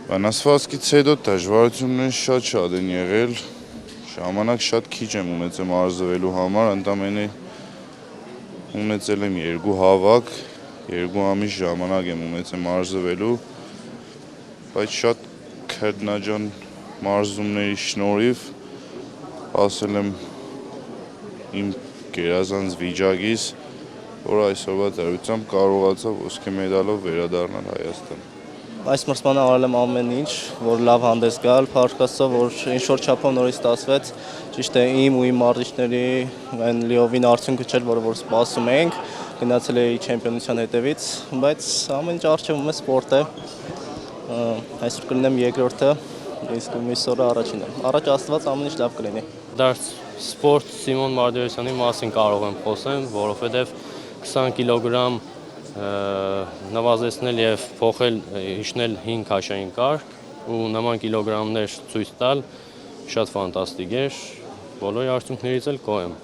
Վնասվածքից հետո դժվարություններ շատ են եղել, ժամանակ շատ քիչ եմ ունեցել մարզվելու համար, ընդամենը ունեցել եմ 2 հավաք, 2 ամիս ժամանակ եմ ունեցել մարզվելու, բայց շատ քրտնաջան մարզումների շնորհիվ հասել եմ իմ գերազանց վիճակից, որ այսօրվա դրությամբ կարողացա ոսկե մեդալով վերադառնալ Հայաստան։ Այս մրցմանը արել եմ ամեն ինչ, որ լավ հանդես գալ, փառք Աստծո, որ ինչ-որ չափով նորից ստացվեց, ճիշտ է իմ ու իմ մարզիչների այն լիովին արդյունքը չէր, որը որ սպասում էինք, գնացել էի չեմպիոնության հետևից, բայց ամեն ինչ առջևում է սպորտ է, այսօր կլինեմ երկրորդը, իսկ մյուս օրը առաջինը, առաջ Աստված ամեն ինչ լավ կլինի։ Դարձ սպորտ Սիմոն Մարտիրոսյանի մասին կարող եմ խոսել, որովհետև 20 կիլոգրամ նվազեցնել եւ փոխել իջնել 5 քաշային կարգ ու նման կիլոգրամներ ցույց տալ շատ ֆանտաստիկ էր, բոլոր արդյունքներից էլ գոհ եմ։